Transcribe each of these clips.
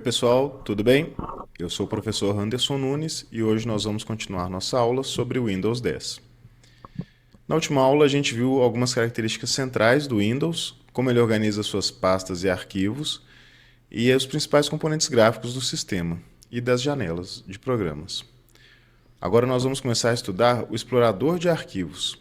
Oi, pessoal, tudo bem? Eu sou o professor Anderson Nunes e hoje nós vamos continuar nossa aula sobre o Windows 10. Na última aula, a gente viu algumas características centrais do Windows, como ele organiza suas pastas e arquivos, e os principais componentes gráficos do sistema e das janelas de programas. Agora nós vamos começar a estudar o explorador de arquivos.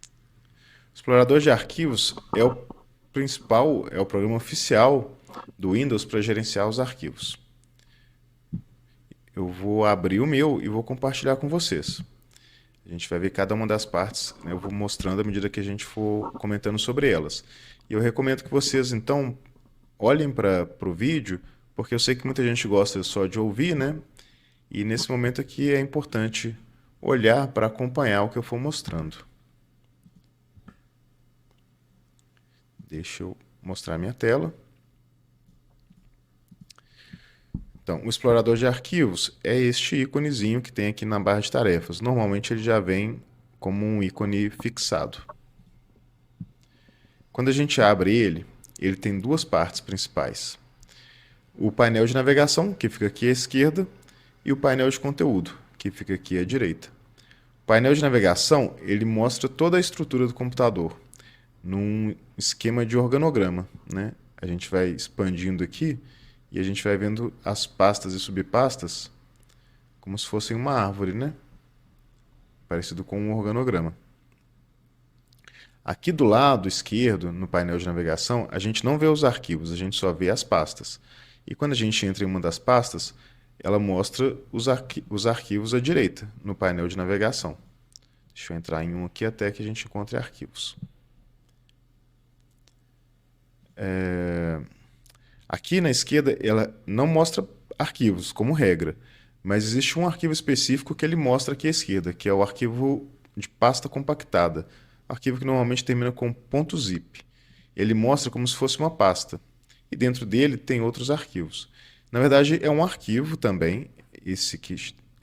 O explorador de arquivos é o principal, é o programa oficial do Windows para gerenciar os arquivos. Eu vou abrir o meu e vou compartilhar com vocês. A gente vai ver cada uma das partes, né? Eu vou mostrando à medida que a gente for comentando sobre elas. E eu recomendo que vocês, então, olhem para o vídeo, porque eu sei que muita gente gosta só de ouvir, né? E nesse momento aqui é importante olhar para acompanhar o que eu for mostrando. Deixa eu mostrar a minha tela. Então, o explorador de arquivos é este íconezinho que tem aqui na barra de tarefas. Normalmente ele já vem como um ícone fixado. Quando a gente abre ele, ele tem duas partes principais. O painel de navegação, que fica aqui à esquerda, e o painel de conteúdo, que fica aqui à direita. O painel de navegação, ele mostra toda a estrutura do computador, num esquema de organograma, né? A gente vai expandindo aqui e a gente vai vendo as pastas e subpastas como se fossem uma árvore, né? Parecido com um organograma. Aqui do lado esquerdo, no painel de navegação, a gente não vê os arquivos, a gente só vê as pastas. E quando a gente entra em uma das pastas, ela mostra os arquivos à direita, no painel de navegação. Deixa eu entrar em um aqui até que a gente encontre arquivos. Aqui na esquerda, ela não mostra arquivos, como regra, mas existe um arquivo específico que ele mostra aqui à esquerda, que é o arquivo de pasta compactada. Arquivo que normalmente termina com .zip. Ele mostra como se fosse uma pasta. E dentro dele tem outros arquivos. Na verdade, é um arquivo também, esse que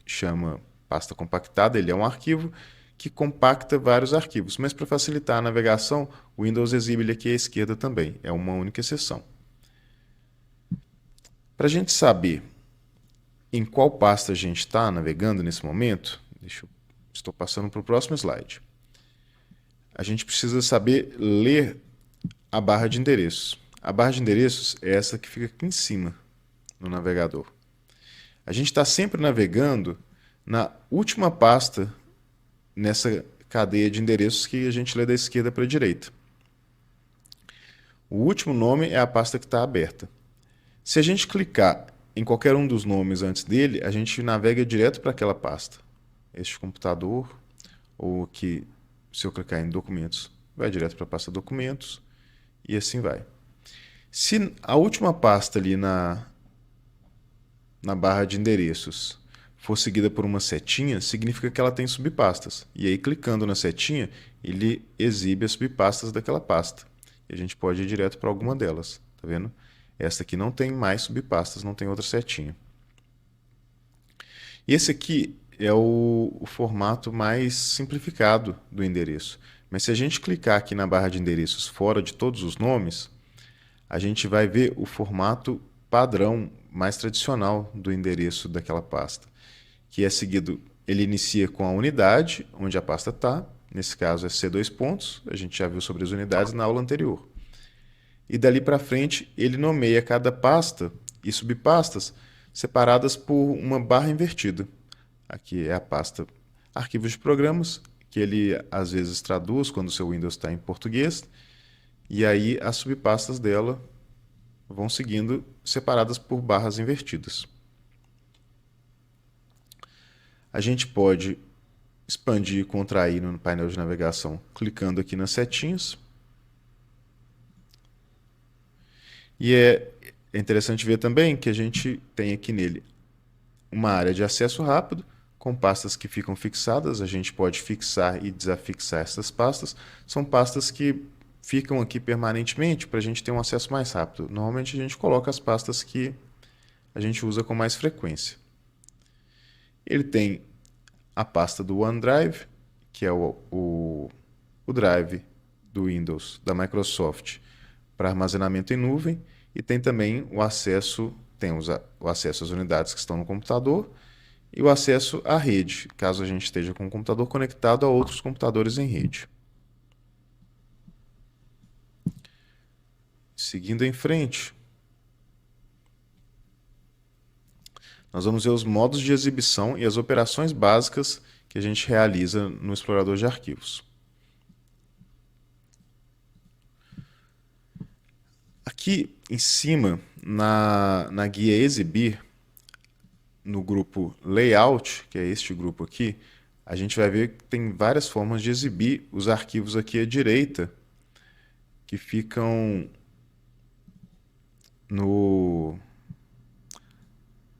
chama pasta compactada, ele é um arquivo que compacta vários arquivos. Mas para facilitar a navegação, o Windows exibe ele aqui à esquerda também. É uma única exceção. Para a gente saber em qual pasta a gente está navegando nesse momento, estou passando para o próximo slide. A gente precisa saber ler a barra de endereços. A barra de endereços é essa que fica aqui em cima no navegador. A gente está sempre navegando na última pasta nessa cadeia de endereços que a gente lê da esquerda para a direita. O último nome é a pasta que está aberta. Se a gente clicar em qualquer um dos nomes antes dele, a gente navega direto para aquela pasta. Este computador, ou aqui, se eu clicar em documentos, vai direto para a pasta documentos, e assim vai. Se a última pasta ali na barra de endereços for seguida por uma setinha, significa que ela tem subpastas. E aí, clicando na setinha, ele exibe as subpastas daquela pasta. E a gente pode ir direto para alguma delas, tá vendo? Esta aqui não tem mais subpastas, não tem outra setinha. E esse aqui é o formato mais simplificado do endereço. Mas se a gente clicar aqui na barra de endereços fora de todos os nomes, a gente vai ver o formato padrão mais tradicional do endereço daquela pasta, que é seguido, ele inicia com a unidade, onde a pasta está, nesse caso é C2 pontos, a gente já viu sobre as unidades na aula anterior. E dali para frente, ele nomeia cada pasta e subpastas separadas por uma barra invertida. Aqui é a pasta Arquivos de Programas, que ele às vezes traduz quando o seu Windows está em português, e aí as subpastas dela vão seguindo separadas por barras invertidas. A gente pode expandir e contrair no painel de navegação clicando aqui nas setinhas. E é interessante ver também que a gente tem aqui nele uma área de acesso rápido, com pastas que ficam fixadas. A gente pode fixar e desafixar essas pastas. São pastas que ficam aqui permanentemente para a gente ter um acesso mais rápido. Normalmente a gente coloca as pastas que a gente usa com mais frequência. Ele tem a pasta do OneDrive, que é o drive do Windows, da Microsoft, para armazenamento em nuvem, e tem também o acesso, o acesso às unidades que estão no computador e o acesso à rede, caso a gente esteja com o computador conectado a outros computadores em rede. Seguindo em frente, nós vamos ver os modos de exibição e as operações básicas que a gente realiza no explorador de arquivos. Aqui em cima, na guia Exibir, no grupo Layout, que é este grupo aqui, a gente vai ver que tem várias formas de exibir os arquivos aqui à direita, que ficam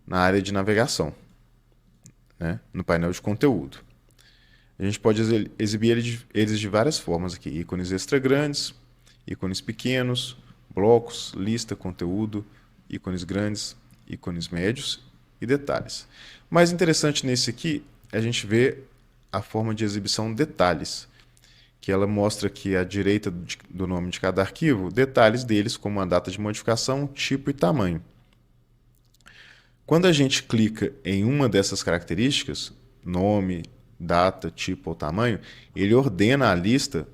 na área de navegação, né? No painel de conteúdo. A gente pode exibir eles de várias formas aqui: ícones extra grandes, ícones pequenos, blocos, lista, conteúdo, ícones grandes, ícones médios e detalhes. O mais interessante nesse aqui é a gente ver a forma de exibição detalhes, que ela mostra aqui à direita do nome de cada arquivo detalhes deles, como a data de modificação, tipo e tamanho. Quando a gente clica em uma dessas características, nome, data, tipo ou tamanho, ele ordena a lista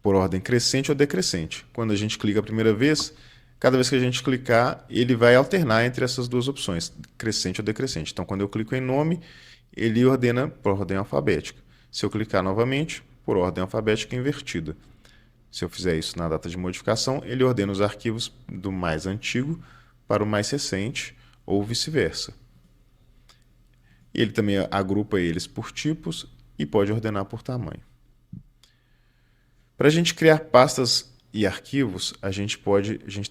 por ordem crescente ou decrescente. Quando a gente clica a primeira vez, cada vez que a gente clicar, ele vai alternar entre essas duas opções, crescente ou decrescente. Então, quando eu clico em nome, ele ordena por ordem alfabética. Se eu clicar novamente, por ordem alfabética invertida. Se eu fizer isso na data de modificação, ele ordena os arquivos do mais antigo para o mais recente, ou vice-versa. E ele também agrupa eles por tipos e pode ordenar por tamanho. Para a gente criar pastas e arquivos, a gente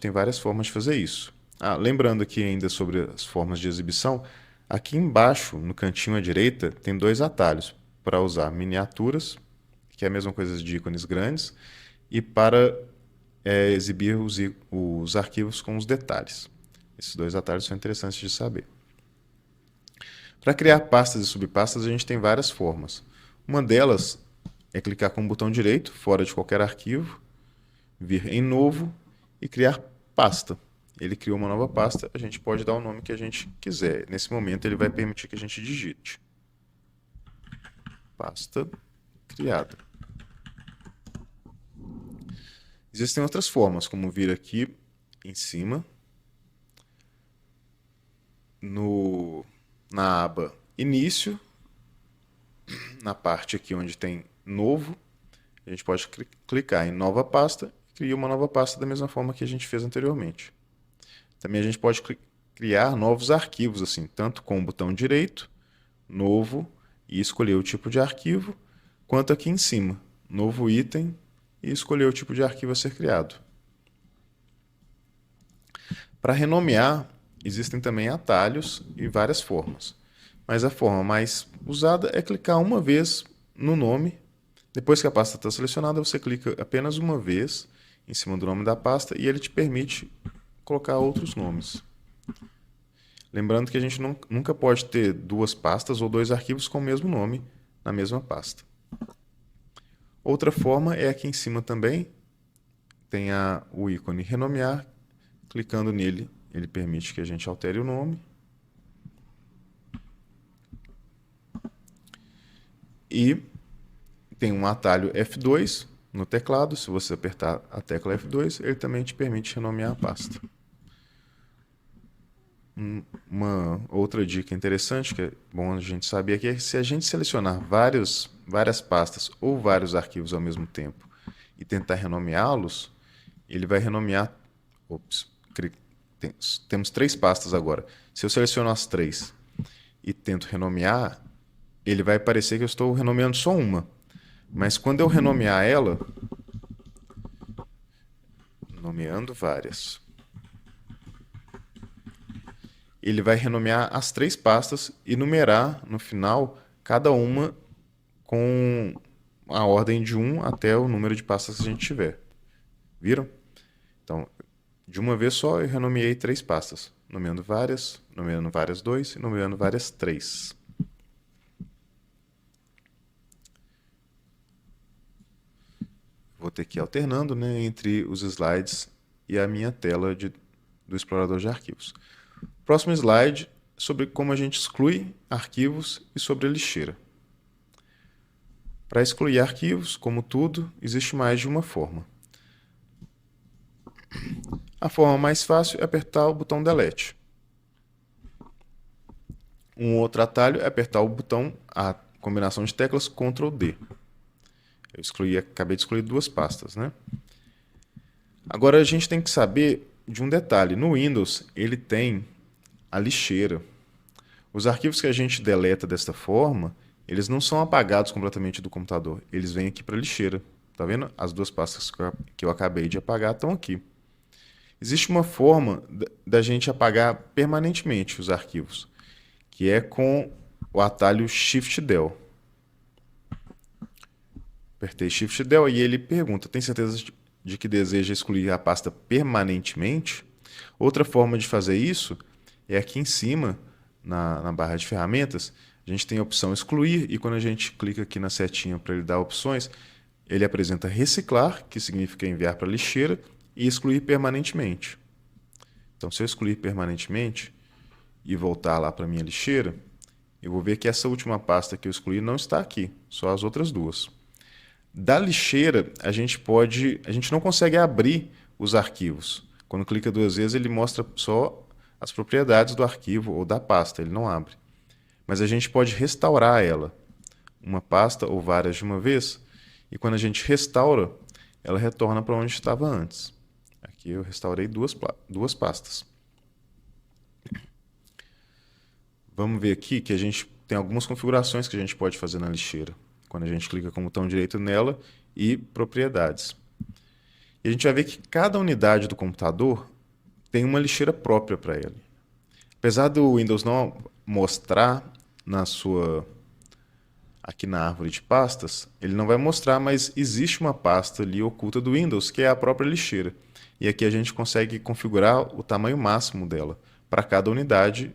tem várias formas de fazer isso. Lembrando aqui ainda sobre as formas de exibição, aqui embaixo, no cantinho à direita, tem dois atalhos para usar miniaturas, que é a mesma coisa de ícones grandes, e para exibir os arquivos com os detalhes. Esses dois atalhos são interessantes de saber. Para criar pastas e subpastas, a gente tem várias formas. Uma delas é clicar com o botão direito, fora de qualquer arquivo, vir em novo e criar pasta. Ele criou uma nova pasta, a gente pode dar o nome que a gente quiser. Nesse momento, ele vai permitir que a gente digite. Pasta criada. Existem outras formas, como vir aqui em cima, na aba Início, na parte aqui onde tem Novo, a gente pode clicar em Nova Pasta e criar uma nova pasta da mesma forma que a gente fez anteriormente. Também a gente pode criar novos arquivos, assim, tanto com o botão direito, Novo, e escolher o tipo de arquivo, quanto aqui em cima, Novo item, e escolher o tipo de arquivo a ser criado. Para renomear, existem também atalhos e várias formas, mas a forma mais usada é clicar uma vez no nome. Depois que a pasta está selecionada, você clica apenas uma vez em cima do nome da pasta e ele te permite colocar outros nomes. Lembrando que a gente nunca pode ter duas pastas ou dois arquivos com o mesmo nome na mesma pasta. Outra forma é aqui em cima também, tem o ícone renomear. Clicando nele, ele permite que a gente altere o nome. E tem um atalho F2 no teclado. Se você apertar a tecla F2, ele também te permite renomear a pasta. Uma outra dica interessante, que é bom a gente saber aqui, é que se a gente selecionar várias pastas ou vários arquivos ao mesmo tempo e tentar renomeá-los, ele vai renomear... Temos três pastas agora. Se eu seleciono as três e tento renomear, ele vai parecer que eu estou renomeando só uma. Mas quando eu renomear ela, nomeando várias, ele vai renomear as três pastas e numerar no final cada uma com a ordem de 1 até o número de pastas que a gente tiver. Viram? Então, de uma vez só, eu renomeei três pastas, nomeando várias 2 e nomeando várias 3. Vou ter que ir alternando, né, entre os slides e a minha tela do explorador de arquivos. Próximo slide, sobre como a gente exclui arquivos e sobre a lixeira. Para excluir arquivos, como tudo, existe mais de uma forma. A forma mais fácil é apertar o botão Delete. Um outro atalho é apertar o botão, a combinação de teclas Ctrl D. Eu acabei de excluir duas pastas, né? Agora a gente tem que saber de um detalhe. No Windows, ele tem a lixeira. Os arquivos que a gente deleta desta forma, eles não são apagados completamente do computador. Eles vêm aqui para a lixeira. Tá vendo? As duas pastas que eu acabei de apagar estão aqui. Existe uma forma da gente apagar permanentemente os arquivos, que é com o atalho Shift Del. Apertei Shift Del e ele pergunta: tem certeza de que deseja excluir a pasta permanentemente? Outra forma de fazer isso é aqui em cima, na barra de ferramentas, a gente tem a opção excluir, e quando a gente clica aqui na setinha para ele dar opções, ele apresenta reciclar, que significa enviar para a lixeira, e excluir permanentemente. Então, se eu excluir permanentemente e voltar lá para a minha lixeira, eu vou ver que essa última pasta que eu excluí não está aqui, só as outras duas. Da lixeira, a gente não consegue abrir os arquivos. Quando clica duas vezes, ele mostra só as propriedades do arquivo ou da pasta, ele não abre. Mas a gente pode restaurar ela, uma pasta ou várias de uma vez, e quando a gente restaura, ela retorna para onde estava antes. Aqui eu restaurei duas pastas. Vamos ver aqui que a gente tem algumas configurações que a gente pode fazer na lixeira, quando a gente clica com o botão direito nela e propriedades. E a gente vai ver que cada unidade do computador tem uma lixeira própria para ele. Apesar do Windows não mostrar aqui na árvore de pastas, ele não vai mostrar, mas existe uma pasta ali oculta do Windows, que é a própria lixeira. E aqui a gente consegue configurar o tamanho máximo dela para cada unidade.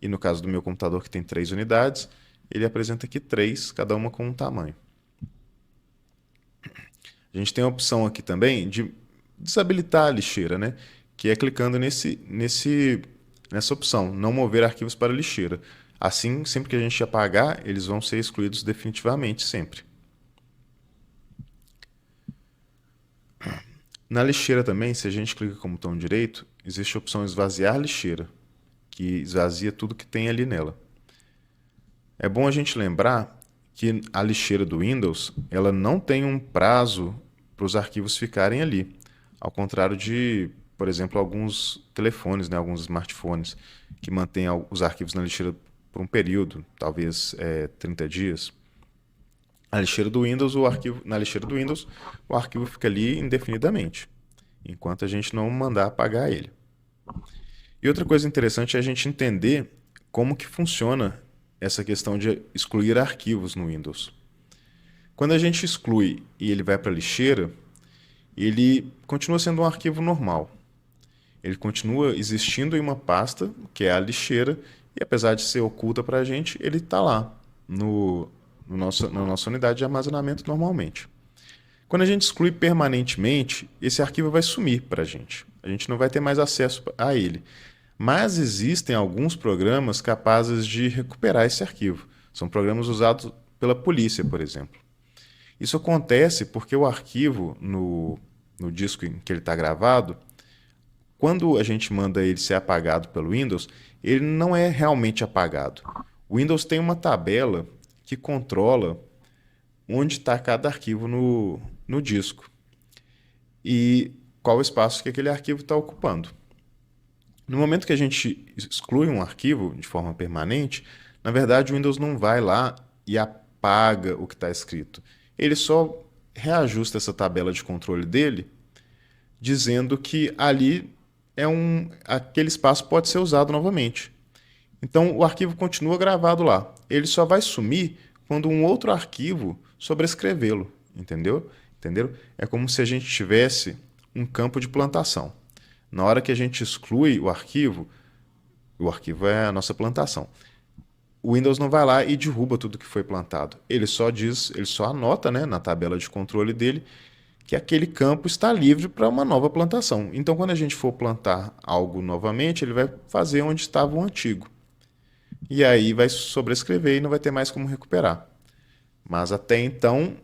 E no caso do meu computador, que tem 3 unidades, ele apresenta aqui 3, cada uma com um tamanho. A gente tem a opção aqui também de desabilitar a lixeira, né? Que é clicando nessa opção, não mover arquivos para a lixeira. Assim, sempre que a gente apagar, eles vão ser excluídos definitivamente, sempre. Na lixeira também, se a gente clica com o botão direito, existe a opção esvaziar lixeira, que esvazia tudo que tem ali nela. É bom a gente lembrar que a lixeira do Windows, ela não tem um prazo para os arquivos ficarem ali. Ao contrário de, por exemplo, alguns telefones, né, alguns smartphones, que mantêm os arquivos na lixeira por um período, talvez 30 dias. Na lixeira do Windows, o arquivo fica ali indefinidamente, enquanto a gente não mandar apagar ele. E outra coisa interessante é a gente entender como que funciona essa questão de excluir arquivos no Windows. Quando a gente exclui e ele vai para a lixeira, ele continua sendo um arquivo normal. Ele continua existindo em uma pasta, que é a lixeira, e apesar de ser oculta para a gente, ele está lá na nossa unidade de armazenamento normalmente. Quando a gente exclui permanentemente, esse arquivo vai sumir para a gente. A gente não vai ter mais acesso a ele. Mas existem alguns programas capazes de recuperar esse arquivo. São programas usados pela polícia, por exemplo. Isso acontece porque o arquivo no disco em que ele está gravado, quando a gente manda ele ser apagado pelo Windows, ele não é realmente apagado. O Windows tem uma tabela que controla onde está cada arquivo no disco e qual o espaço que aquele arquivo está ocupando. No momento que a gente exclui um arquivo de forma permanente, na verdade o Windows não vai lá e apaga o que está escrito. Ele só reajusta essa tabela de controle dele, dizendo que ali aquele espaço pode ser usado novamente. Então o arquivo continua gravado lá. Ele só vai sumir quando um outro arquivo sobrescrevê-lo, entendeu? Entenderam? É como se a gente tivesse um campo de plantação. Na hora que a gente exclui o arquivo é a nossa plantação. O Windows não vai lá e derruba tudo que foi plantado. Ele só anota, né, na tabela de controle dele que aquele campo está livre para uma nova plantação. Então, quando a gente for plantar algo novamente, ele vai fazer onde estava o antigo. E aí vai sobrescrever e não vai ter mais como recuperar. Mas até então,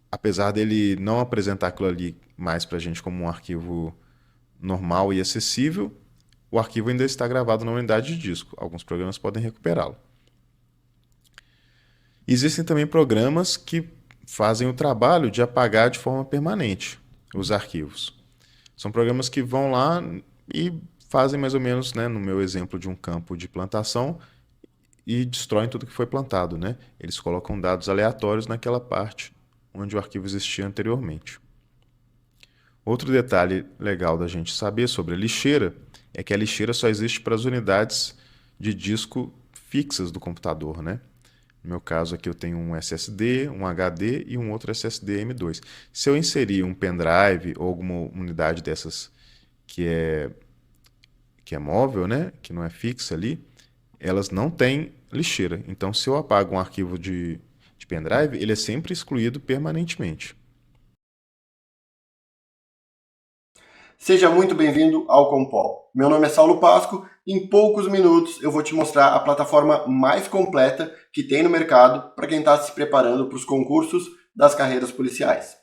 apesar dele não apresentar aquilo ali mais para a gente como um arquivo normal e acessível, o arquivo ainda está gravado na unidade de disco. Alguns programas podem recuperá-lo. Existem também programas que fazem o trabalho de apagar de forma permanente os arquivos. São programas que vão lá e fazem mais ou menos, né, no meu exemplo de um campo de plantação, e destroem tudo que foi plantado, né? Eles colocam dados aleatórios naquela parte onde o arquivo existia anteriormente. Outro detalhe legal da gente saber sobre a lixeira é que a lixeira só existe para as unidades de disco fixas do computador, né? No meu caso aqui eu tenho um SSD, um HD e um outro SSD M2. Se eu inserir um pendrive ou alguma unidade dessas que é móvel, né? Que não é fixa ali, elas não têm lixeira. Então, se eu apago um arquivo de pendrive, ele é sempre excluído permanentemente. Seja muito bem-vindo ao Compol. Meu nome é Saulo Pasco e em poucos minutos eu vou te mostrar a plataforma mais completa que tem no mercado para quem está se preparando para os concursos das carreiras policiais.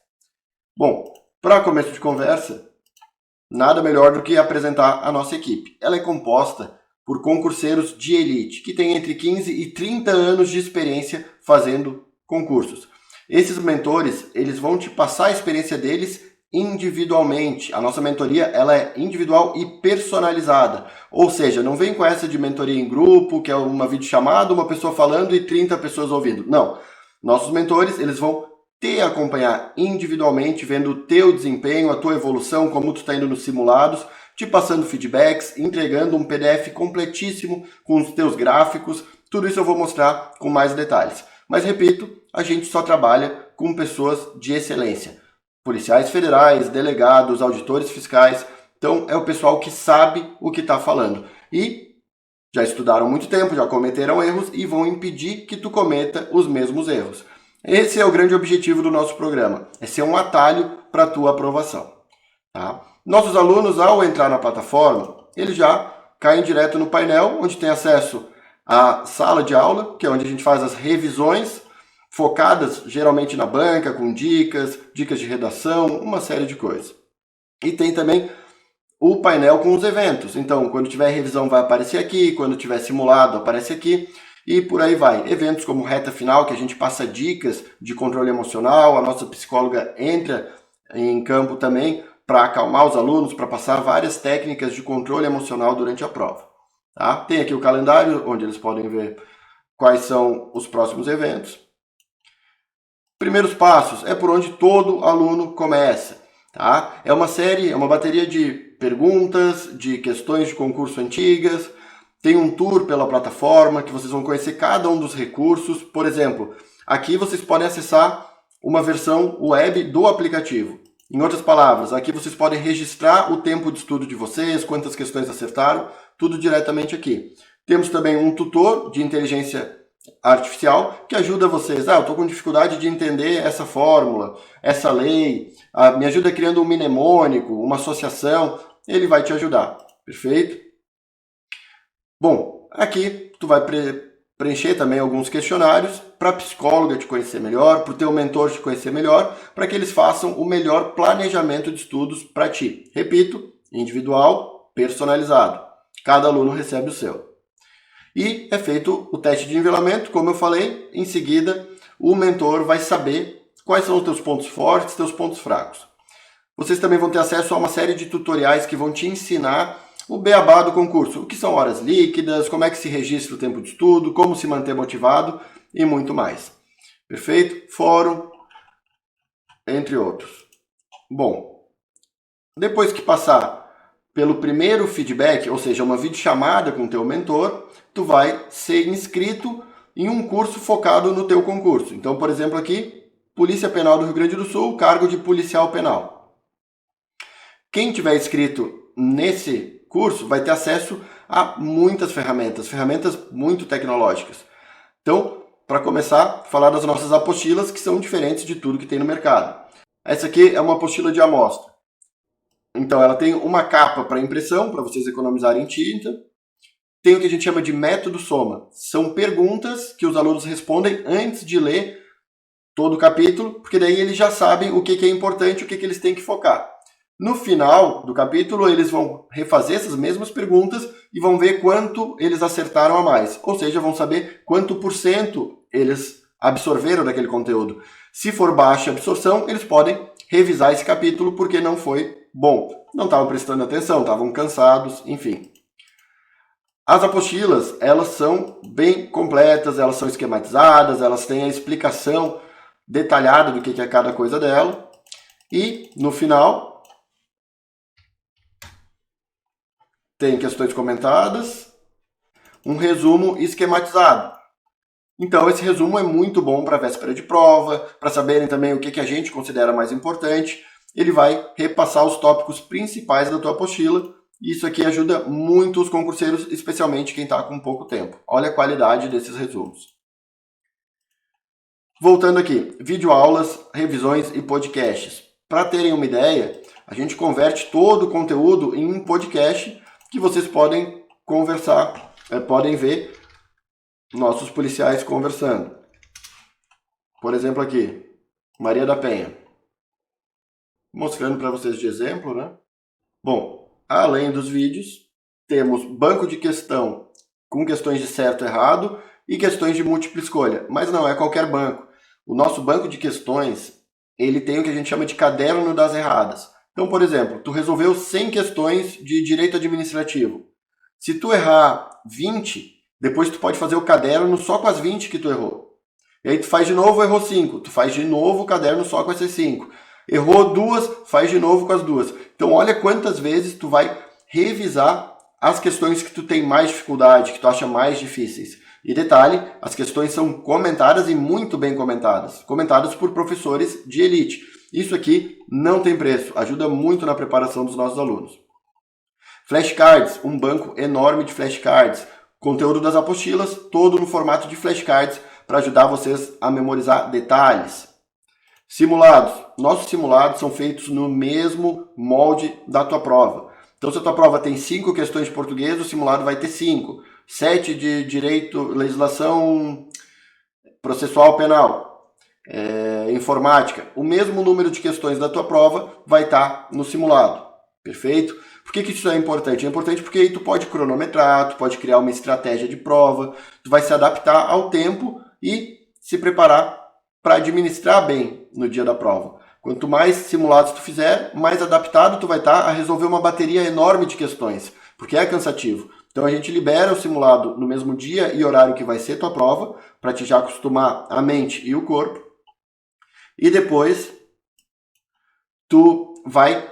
Bom, para começo de conversa, nada melhor do que apresentar a nossa equipe. Ela é composta por concurseiros de elite, que têm entre 15 e 30 anos de experiência fazendo concursos. Esses mentores, eles vão te passar a experiência deles individualmente. A nossa mentoria, ela é individual e personalizada. Ou seja, não vem com essa de mentoria em grupo, que é uma videochamada, uma pessoa falando e 30 pessoas ouvindo. Não. Nossos mentores, eles vão te acompanhar individualmente, vendo o teu desempenho, a tua evolução, como tu está indo nos simulados, te passando feedbacks, entregando um PDF completíssimo com os teus gráficos. Tudo isso eu vou mostrar com mais detalhes. Mas repito, a gente só trabalha com pessoas de excelência. Policiais federais, delegados, auditores fiscais. Então é o pessoal que sabe o que está falando. E já estudaram há muito tempo, já cometeram erros e vão impedir que tu cometa os mesmos erros. Esse é o grande objetivo do nosso programa, é ser um atalho para a tua aprovação. Tá? Nossos alunos, ao entrar na plataforma, eles já caem direto no painel, onde tem acesso à sala de aula, que é onde a gente faz as revisões, focadas geralmente na banca, com dicas de redação, uma série de coisas. E tem também o painel com os eventos. Então, quando tiver revisão vai aparecer aqui, quando tiver simulado aparece aqui, e por aí vai. Eventos como reta final, que a gente passa dicas de controle emocional, a nossa psicóloga entra em campo também para acalmar os alunos, para passar várias técnicas de controle emocional durante a prova. Tá? Tem aqui o calendário, onde eles podem ver quais são os próximos eventos. Primeiros passos é por onde todo aluno começa. Tá? É uma série, é uma bateria de perguntas, de questões de concurso antigas. Tem um tour pela plataforma que vocês vão conhecer cada um dos recursos. Por exemplo, aqui vocês podem acessar uma versão web do aplicativo. Em outras palavras, aqui vocês podem registrar o tempo de estudo de vocês, quantas questões acertaram, tudo diretamente aqui. Temos também um tutor de inteligência artificial que ajuda vocês. Eu estou com dificuldade de entender essa fórmula, essa lei, me ajuda criando um mnemônico, uma associação. Ele vai te ajudar. Perfeito? Bom, aqui tu vai preencher também alguns questionários para a psicóloga te conhecer melhor, para o teu mentor te conhecer melhor, para que eles façam o melhor planejamento de estudos para ti. Repito, individual, personalizado. Cada aluno recebe o seu. E é feito o teste de nivelamento, como eu falei, em seguida o mentor vai saber quais são os teus pontos fortes, teus pontos fracos. Vocês também vão ter acesso a uma série de tutoriais que vão te ensinar o beabá do concurso, o que são horas líquidas, como é que se registra o tempo de estudo, como se manter motivado e muito mais. Perfeito? Fórum, entre outros. Bom, depois que passar pelo primeiro feedback, ou seja, uma videochamada com o teu mentor, tu vai ser inscrito em um curso focado no teu concurso. Então, por exemplo, aqui, Polícia Penal do Rio Grande do Sul, cargo de policial penal. Quem tiver inscrito nesse curso vai ter acesso a muitas ferramentas muito tecnológicas. Então, para começar, falar das nossas apostilas, que são diferentes de tudo que tem no mercado. Essa aqui é uma apostila de amostra. Então, ela tem uma capa para impressão, para vocês economizarem tinta. Tem o que a gente chama de método soma. São perguntas que os alunos respondem antes de ler todo o capítulo, porque daí eles já sabem o que é importante, o que eles têm que focar. No final do capítulo, eles vão refazer essas mesmas perguntas e vão ver quanto eles acertaram a mais. Ou seja, vão saber quanto por cento eles absorveram daquele conteúdo. Se for baixa absorção, eles podem revisar esse capítulo porque não foi bom. Não estavam prestando atenção, estavam cansados, enfim. As apostilas, elas são bem completas, elas são esquematizadas, elas têm a explicação detalhada do que é cada coisa dela. E, no final, tem questões comentadas, um resumo esquematizado. Então, esse resumo é muito bom para a véspera de prova, para saberem também o que a gente considera mais importante. Ele vai repassar os tópicos principais da tua apostila. Isso aqui ajuda muito os concurseiros, especialmente quem está com pouco tempo. Olha a qualidade desses resumos. Voltando aqui, videoaulas, revisões e podcasts. Para terem uma ideia, a gente converte todo o conteúdo em um podcast que vocês podem conversar, podem ver nossos policiais conversando. Por exemplo aqui, Maria da Penha. Mostrando para vocês de exemplo, né? Bom, além dos vídeos, temos banco de questão com questões de certo e errado e questões de múltipla escolha. Mas não é qualquer banco. O nosso banco de questões, ele tem o que a gente chama de caderno das erradas. Então, por exemplo, tu resolveu 100 questões de direito administrativo. Se tu errar 20, depois tu pode fazer o caderno só com as 20 que tu errou. E aí tu faz de novo, errou 5. Tu faz de novo o caderno só com essas 5. Errou 2, faz de novo com as 2. Então olha quantas vezes tu vai revisar as questões que tu tem mais dificuldade, que tu acha mais difíceis. E detalhe, as questões são comentadas e muito bem comentadas. Comentadas por professores de elite. Isso aqui não tem preço, ajuda muito na preparação dos nossos alunos. Flashcards, um banco enorme de flashcards. Conteúdo das apostilas, todo no formato de flashcards, para ajudar vocês a memorizar detalhes. Simulados. Nossos simulados são feitos no mesmo molde da tua prova. Então, se a tua prova tem 5 questões de português, o simulado vai ter 5. 7 de direito, legislação processual penal, informática. O mesmo número de questões da tua prova vai estar no simulado. Perfeito? Por que isso é importante? É importante porque aí tu pode cronometrar, tu pode criar uma estratégia de prova, tu vai se adaptar ao tempo e se preparar para administrar bem no dia da prova. Quanto mais simulados tu fizer, mais adaptado tu vai estar a resolver uma bateria enorme de questões, porque é cansativo. Então a gente libera o simulado no mesmo dia e horário que vai ser tua prova, para te já acostumar a mente e o corpo. E depois tu vai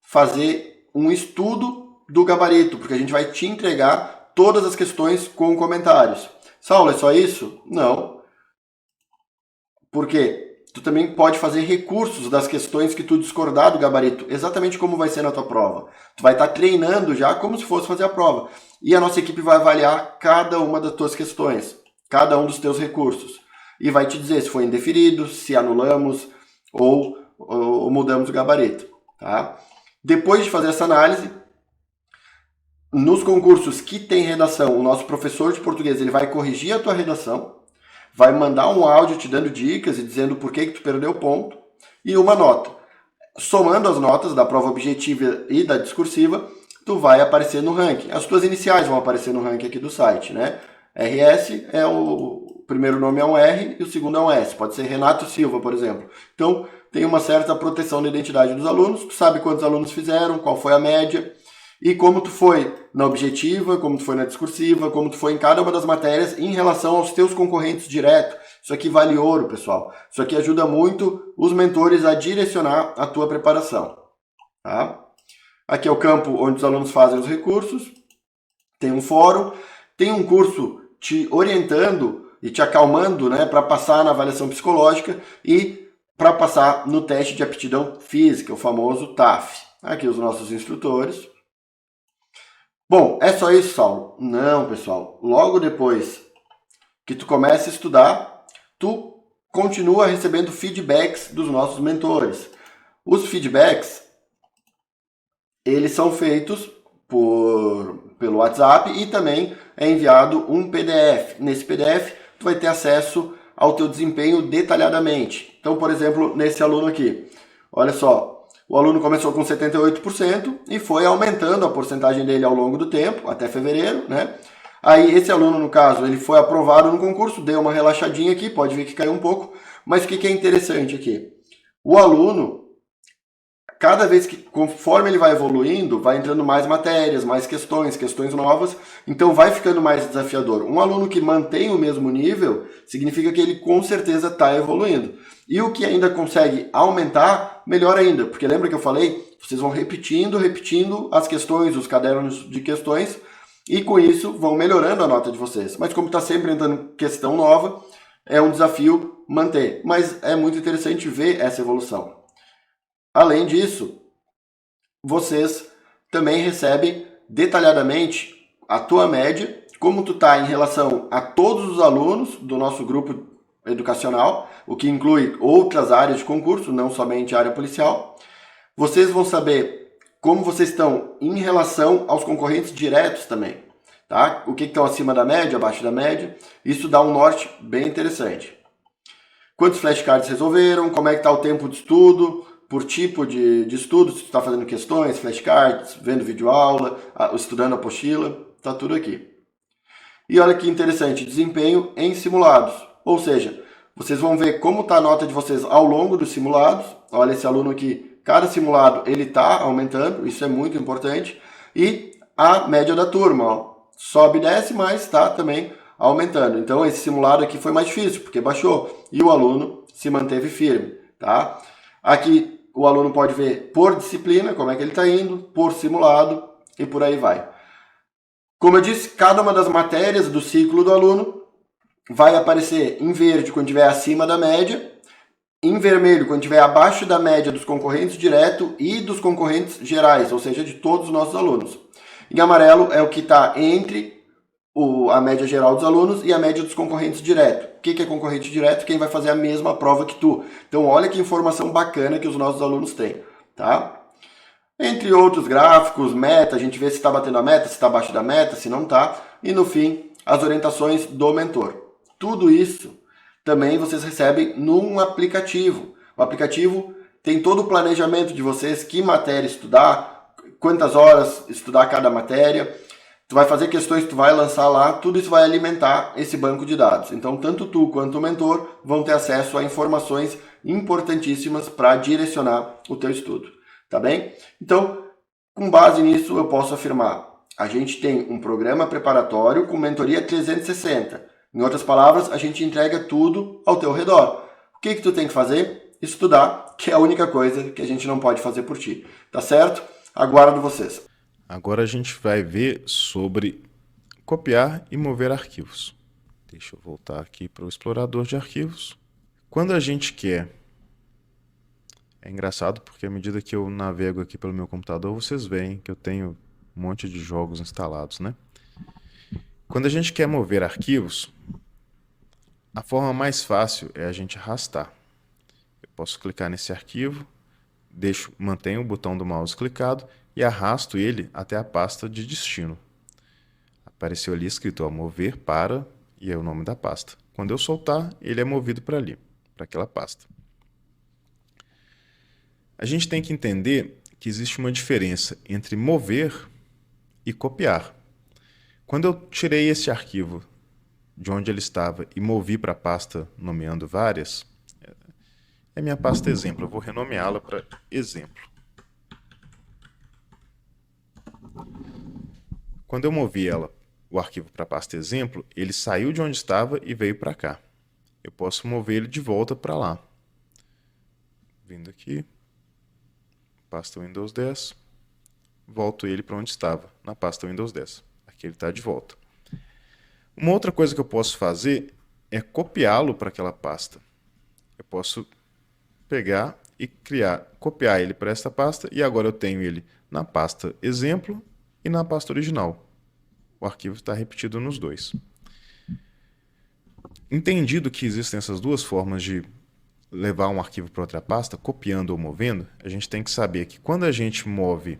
fazer um estudo do gabarito, porque a gente vai te entregar todas as questões com comentários. Saulo, é só isso? Não. Por quê? Tu também pode fazer recursos das questões que tu discordar do gabarito, exatamente como vai ser na tua prova. Tu vai estar treinando já como se fosse fazer a prova. E a nossa equipe vai avaliar cada uma das tuas questões, cada um dos teus recursos. E vai te dizer se foi indeferido, se anulamos ou mudamos o gabarito. Tá? Depois de fazer essa análise, nos concursos que tem redação, o nosso professor de português ele vai corrigir a tua redação, vai mandar um áudio te dando dicas e dizendo por que tu perdeu ponto, e uma nota. Somando as notas da prova objetiva e da discursiva, tu vai aparecer no ranking. As tuas iniciais vão aparecer no ranking aqui do site, né? RS é o primeiro nome é um R e o segundo é um S. Pode ser Renato Silva, por exemplo. Então, tem uma certa proteção da identidade dos alunos. Tu sabe quantos alunos fizeram, qual foi a média. E como tu foi na objetiva, como tu foi na discursiva, como tu foi em cada uma das matérias em relação aos teus concorrentes direto. Isso aqui vale ouro, pessoal. Isso aqui ajuda muito os mentores a direcionar a tua preparação. Tá? Aqui é o campo onde os alunos fazem os recursos. Tem um fórum. Tem um curso te orientando e te acalmando, né, para passar na avaliação psicológica e para passar no teste de aptidão física, o famoso TAF. Aqui os nossos instrutores. Bom, é só isso, Saulo? Não, pessoal. Logo depois que tu começa a estudar, tu continua recebendo feedbacks dos nossos mentores. Os feedbacks, eles são feitos pelo WhatsApp e também é enviado um PDF. Nesse PDF, tu vai ter acesso ao teu desempenho detalhadamente. Então, por exemplo, nesse aluno aqui, olha só, o aluno começou com 78% e foi aumentando a porcentagem dele ao longo do tempo, até fevereiro, né? Aí esse aluno, no caso, ele foi aprovado no concurso, deu uma relaxadinha aqui, pode ver que caiu um pouco, mas o que é interessante aqui? O aluno, cada vez que, conforme ele vai evoluindo, vai entrando mais matérias, mais questões novas, então vai ficando mais desafiador. Um aluno que mantém o mesmo nível, significa que ele com certeza está evoluindo. E o que ainda consegue aumentar, melhor ainda, porque lembra que eu falei, vocês vão repetindo as questões, os cadernos de questões, e com isso vão melhorando a nota de vocês. Mas como está sempre entrando questão nova, é um desafio manter. Mas é muito interessante ver essa evolução. Além disso, vocês também recebem detalhadamente a tua média, como tu está em relação a todos os alunos do nosso grupo educacional, o que inclui outras áreas de concurso, não somente a área policial. Vocês vão saber como vocês estão em relação aos concorrentes diretos também, tá? O que estão acima da média, abaixo da média. Isso dá um norte bem interessante. Quantos flashcards resolveram, como é que está o tempo de estudo, por tipo de estudo, se tu está fazendo questões, flashcards, vendo videoaula, estudando apostila, tá tudo aqui. E olha que interessante, desempenho em simulados. Ou seja, vocês vão ver como está a nota de vocês ao longo dos simulados. Olha esse aluno aqui, cada simulado ele está aumentando, isso é muito importante. E a média da turma, ó, sobe e desce, mas está também aumentando. Então esse simulado aqui foi mais difícil, porque baixou. E o aluno se manteve firme, tá? Aqui o aluno pode ver por disciplina, como é que ele está indo, por simulado e por aí vai. Como eu disse, cada uma das matérias do ciclo do aluno vai aparecer em verde quando estiver acima da média, em vermelho quando estiver abaixo da média dos concorrentes direto e dos concorrentes gerais, ou seja, de todos os nossos alunos. Em amarelo é o que está entre a média geral dos alunos e a média dos concorrentes direto. O que é concorrente direto? Quem vai fazer a mesma prova que tu. Então olha que informação bacana que os nossos alunos têm, tá? Entre outros gráficos, meta, a gente vê se está batendo a meta, se está abaixo da meta, se não está. E no fim, as orientações do mentor. Tudo isso também vocês recebem num aplicativo. O aplicativo tem todo o planejamento de vocês, que matéria estudar, quantas horas estudar cada matéria. Tu vai fazer questões, tu vai lançar lá, tudo isso vai alimentar esse banco de dados. Então, tanto tu quanto o mentor vão ter acesso a informações importantíssimas para direcionar o teu estudo, tá bem? Então, com base nisso, eu posso afirmar, a gente tem um programa preparatório com mentoria 360. Em outras palavras, a gente entrega tudo ao teu redor. O que tu tem que fazer? Estudar, que é a única coisa que a gente não pode fazer por ti, tá certo? Aguardo vocês. Agora a gente vai ver sobre copiar e mover arquivos. Deixa eu voltar aqui para o explorador de arquivos. Quando a gente quer... É engraçado porque à medida que eu navego aqui pelo meu computador, vocês veem que eu tenho um monte de jogos instalados, né? Quando a gente quer mover arquivos, a forma mais fácil é a gente arrastar. Eu posso clicar nesse arquivo, mantenho o botão do mouse clicado e arrasto ele até a pasta de destino. Apareceu ali escrito, ó, mover para, e é o nome da pasta. Quando eu soltar, ele é movido para ali, para aquela pasta. A gente tem que entender que existe uma diferença entre mover e copiar. Quando eu tirei esse arquivo de onde ele estava e movi para a pasta nomeando várias, é minha pasta exemplo. Eu vou renomeá-la para exemplo. Quando eu movi o arquivo para a pasta exemplo, ele saiu de onde estava e veio para cá. Eu posso mover ele de volta para lá. Vindo aqui, pasta Windows 10, volto ele para onde estava, na pasta Windows 10. Aqui ele está de volta. Uma outra coisa que eu posso fazer é copiá-lo para aquela pasta. Eu posso pegar e copiar ele para esta pasta, e agora eu tenho ele na pasta exemplo e na pasta original. O arquivo está repetido nos dois. Entendido que existem essas duas formas de levar um arquivo para outra pasta, copiando ou movendo, a gente tem que saber que quando a gente move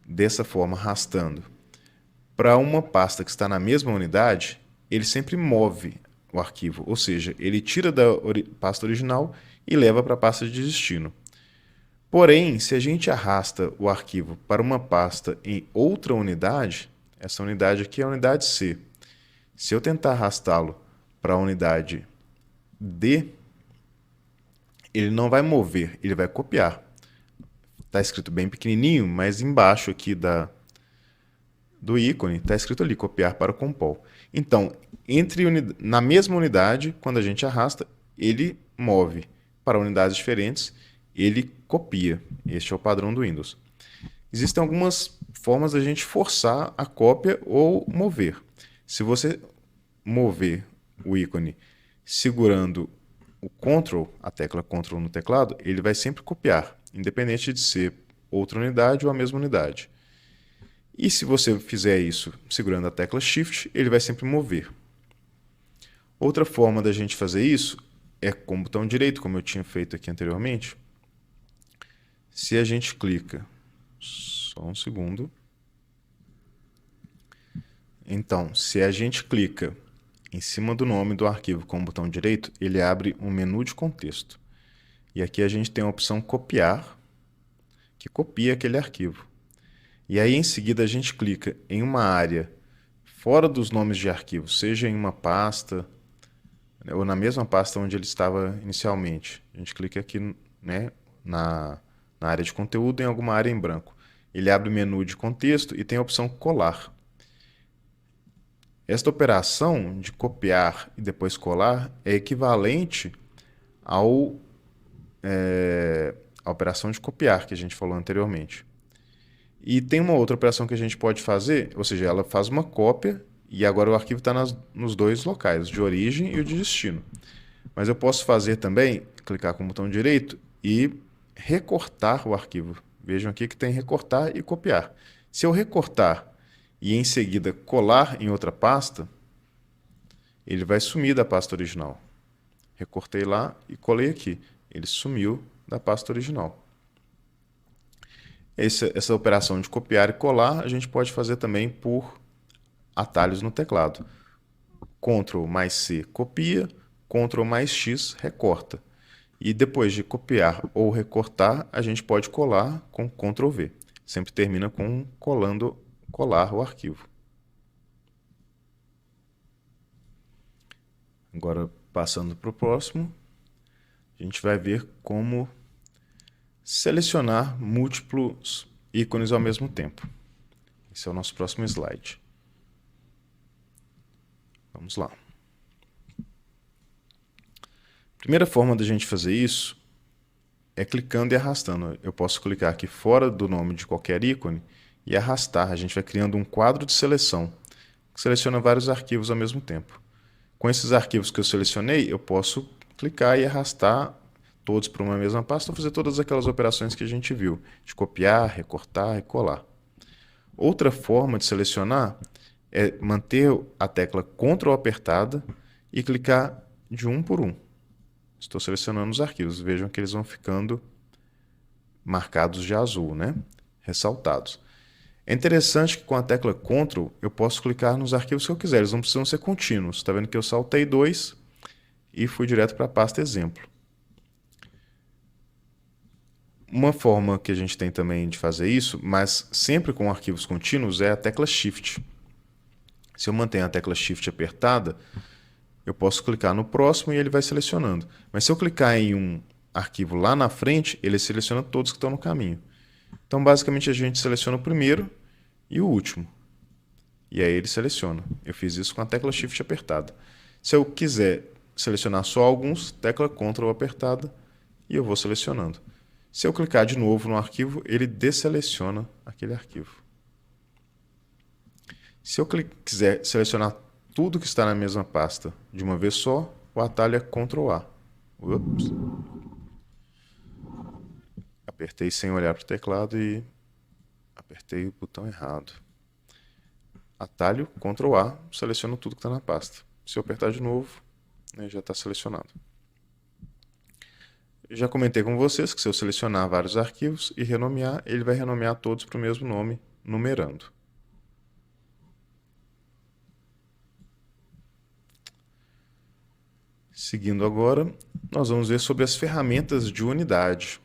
dessa forma, arrastando, para uma pasta que está na mesma unidade, ele sempre move o arquivo, ou seja, ele tira da pasta original e leva para a pasta de destino. Porém, se a gente arrasta o arquivo para uma pasta em outra unidade, essa unidade aqui é a unidade C. Se eu tentar arrastá-lo para a unidade D, ele não vai mover, ele vai copiar. Está escrito bem pequenininho, mas embaixo aqui do ícone está escrito ali, copiar para o compol. Então, na mesma unidade, quando a gente arrasta, ele move para unidades diferentes, ele copia. Este é o padrão do Windows. Existem algumas formas da gente forçar a cópia ou mover. Se você mover o ícone segurando o Ctrl, a tecla Ctrl no teclado, ele vai sempre copiar, independente de ser outra unidade ou a mesma unidade. E se você fizer isso segurando a tecla Shift, ele vai sempre mover. Outra forma da gente fazer isso é com o botão direito, como eu tinha feito aqui anteriormente. Se a gente clica, só um segundo. Então, se a gente clica em cima do nome do arquivo com o botão direito, ele abre um menu de contexto. E aqui a gente tem a opção copiar, que copia aquele arquivo. E aí, em seguida, a gente clica em uma área fora dos nomes de arquivo, seja em uma pasta, né, ou na mesma pasta onde ele estava inicialmente. A gente clica aqui, né, na área de conteúdo, em alguma área em branco. Ele abre o menu de contexto e tem a opção colar. Esta operação de copiar e depois colar é equivalente à operação de copiar que a gente falou anteriormente. E tem uma outra operação que a gente pode fazer, ou seja, ela faz uma cópia e agora o arquivo está nos dois locais, de origem e o de destino. Mas eu posso fazer também, clicar com o botão direito e recortar o arquivo. Vejam aqui que tem recortar e copiar. Se eu recortar e em seguida colar em outra pasta, ele vai sumir da pasta original. Recortei lá e colei aqui. Ele sumiu da pasta original. Essa operação de copiar e colar a gente pode fazer também por atalhos no teclado. Ctrl mais C copia, Ctrl mais X recorta. E depois de copiar ou recortar, a gente pode colar com Ctrl V. Sempre termina com colar o arquivo. Agora, passando para o próximo, a gente vai ver como selecionar múltiplos ícones ao mesmo tempo. Esse é o nosso próximo slide. Vamos lá. A primeira forma da gente fazer isso é clicando e arrastando. Eu posso clicar aqui fora do nome de qualquer ícone e arrastar. A gente vai criando um quadro de seleção, que seleciona vários arquivos ao mesmo tempo. Com esses arquivos que eu selecionei, eu posso clicar e arrastar todos para uma mesma pasta ou fazer todas aquelas operações que a gente viu, de copiar, recortar e colar. Outra forma de selecionar é manter a tecla Ctrl apertada e clicar de um por um. Estou selecionando os arquivos. Vejam que eles vão ficando marcados de azul, né? Ressaltados. É interessante que com a tecla Ctrl eu posso clicar nos arquivos que eu quiser. Eles não precisam ser contínuos. Está vendo que eu saltei 2 e fui direto para a pasta exemplo. Uma forma que a gente tem também de fazer isso, mas sempre com arquivos contínuos, é a tecla Shift. Se eu mantenho a tecla Shift apertada, eu posso clicar no próximo e ele vai selecionando. Mas se eu clicar em um arquivo lá na frente, ele seleciona todos que estão no caminho. Então, basicamente, a gente seleciona o primeiro e o último. E aí ele seleciona. Eu fiz isso com a tecla Shift apertada. Se eu quiser selecionar só alguns, tecla Ctrl apertada e eu vou selecionando. Se eu clicar de novo no arquivo, ele desseleciona aquele arquivo. Se eu quiser selecionar tudo que está na mesma pasta de uma vez só, o atalho é Ctrl A. Ups. Apertei sem olhar para o teclado e apertei o botão errado. Atalho Ctrl A, seleciono tudo que está na pasta. Se eu apertar de novo, já está selecionado. Já comentei com vocês que se eu selecionar vários arquivos e renomear, ele vai renomear todos para o mesmo nome, numerando. Seguindo agora, nós vamos ver sobre as ferramentas de unidade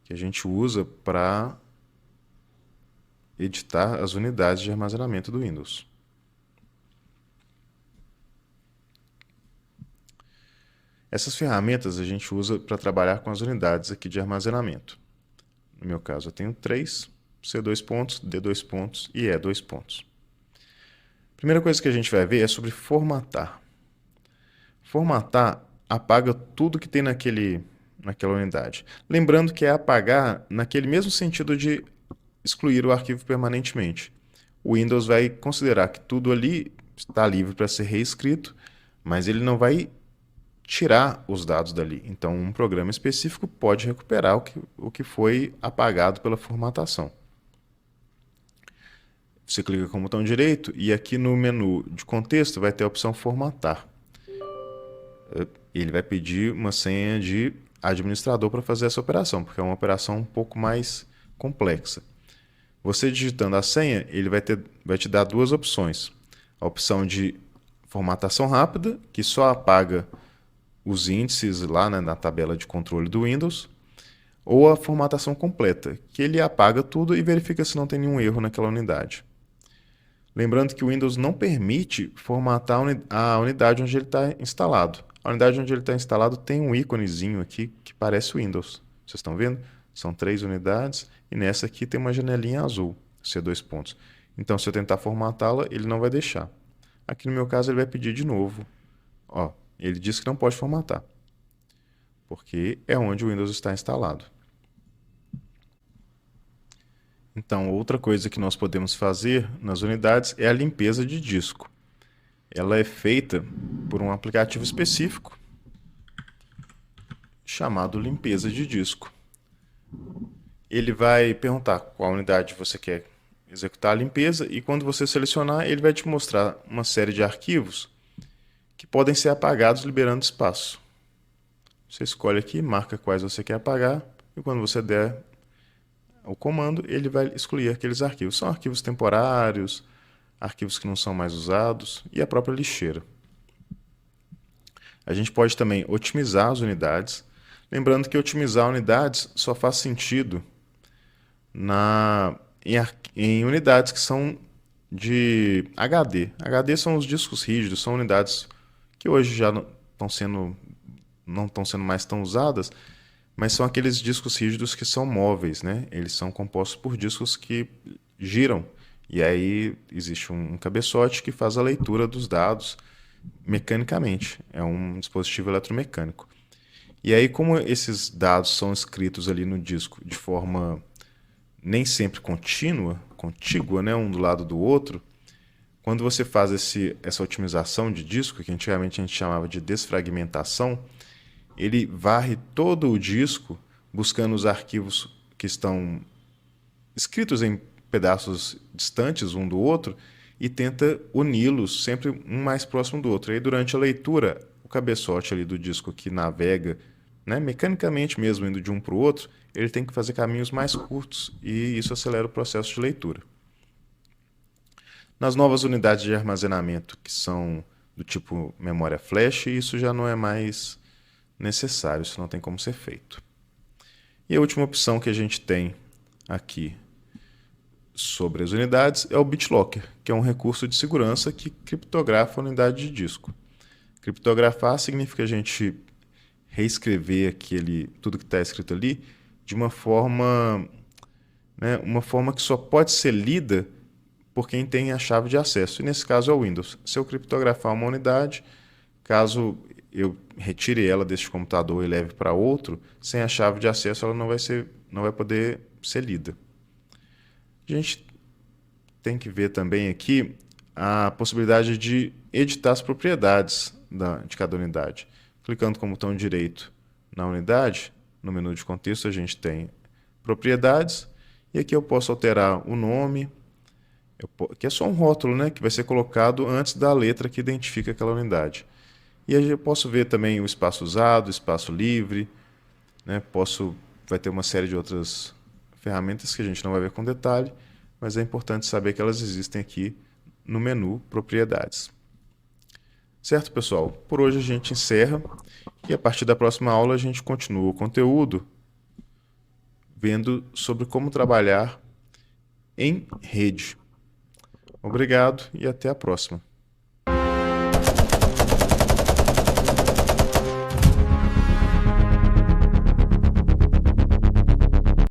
que a gente usa para editar as unidades de armazenamento do Windows. Essas ferramentas a gente usa para trabalhar com as unidades aqui de armazenamento. No meu caso, eu tenho 3, C2 pontos, D2 pontos e E2 pontos. A primeira coisa que a gente vai ver é sobre formatar. Formatar apaga tudo que tem naquela unidade. Lembrando que é apagar naquele mesmo sentido de excluir o arquivo permanentemente. O Windows vai considerar que tudo ali está livre para ser reescrito, mas ele não vai tirar os dados dali. Então, um programa específico pode recuperar o que foi apagado pela formatação. Você clica com o botão direito e aqui no menu de contexto vai ter a opção formatar. Ele vai pedir uma senha de administrador para fazer essa operação, porque é uma operação um pouco mais complexa. Você digitando a senha, ele vai te dar duas opções. A opção de formatação rápida, que só apaga os índices lá, né, na tabela de controle do Windows, ou a formatação completa, que ele apaga tudo e verifica se não tem nenhum erro naquela unidade. Lembrando que o Windows não permite formatar a unidade onde ele está instalado. A unidade onde ele está instalado tem um íconezinho aqui que parece o Windows. Vocês estão vendo? São 3 unidades e nessa aqui tem uma janelinha azul, C2 pontos. Então, se eu tentar formatá-la, ele não vai deixar. Aqui no meu caso, ele vai pedir de novo. Ó, ele diz que não pode formatar, porque é onde o Windows está instalado. Então, outra coisa que nós podemos fazer nas unidades é a limpeza de disco. Ela é feita por um aplicativo específico chamado limpeza de disco. Ele vai perguntar qual unidade você quer executar a limpeza e quando você selecionar, ele vai te mostrar uma série de arquivos que podem ser apagados liberando espaço. Você escolhe aqui, marca quais você quer apagar e quando você der o comando, ele vai excluir aqueles arquivos. São arquivos temporários, arquivos que não são mais usados e a própria lixeira. A gente pode também otimizar as unidades, lembrando que otimizar unidades só faz sentido em unidades que são de HD. HD são os discos rígidos, são unidades que hoje já não estão sendo mais tão usadas, mas são aqueles discos rígidos que são móveis, né? Eles são compostos por discos que giram. E aí existe um cabeçote que faz a leitura dos dados mecanicamente. É um dispositivo eletromecânico. E aí, como esses dados são escritos ali no disco de forma nem sempre contígua, né, um do lado do outro, quando você faz essa otimização de disco, que antigamente a gente chamava de desfragmentação, ele varre todo o disco buscando os arquivos que estão escritos em pedaços distantes um do outro e tenta uni-los sempre um mais próximo do outro. E aí, durante a leitura, o cabeçote ali do disco que navega, né, mecanicamente mesmo indo de um para o outro, ele tem que fazer caminhos mais curtos e isso acelera o processo de leitura. Nas novas unidades de armazenamento, que são do tipo memória flash, isso já não é mais necessário, isso não tem como ser feito. E a última opção que a gente tem aqui sobre as unidades é o BitLocker, que é um recurso de segurança que criptografa a unidade de disco. Criptografar significa a gente reescrever tudo que está escrito ali de uma forma que só pode ser lida por quem tem a chave de acesso. E nesse caso é o Windows. Se eu criptografar uma unidade, caso eu retire ela deste computador e leve para outro, sem a chave de acesso ela não vai poder ser lida. A gente tem que ver também aqui a possibilidade de editar as propriedades de cada unidade. Clicando com o botão direito na unidade, no menu de contexto a gente tem propriedades, e aqui eu posso alterar o nome, que é só um rótulo, né, que vai ser colocado antes da letra que identifica aquela unidade. E aí eu posso ver também o espaço usado, o espaço livre, né? Vai ter uma série de outras ferramentas que a gente não vai ver com detalhe, mas é importante saber que elas existem aqui no menu Propriedades. Certo, pessoal? Por hoje a gente encerra e a partir da próxima aula a gente continua o conteúdo vendo sobre como trabalhar em rede. Obrigado e até a próxima.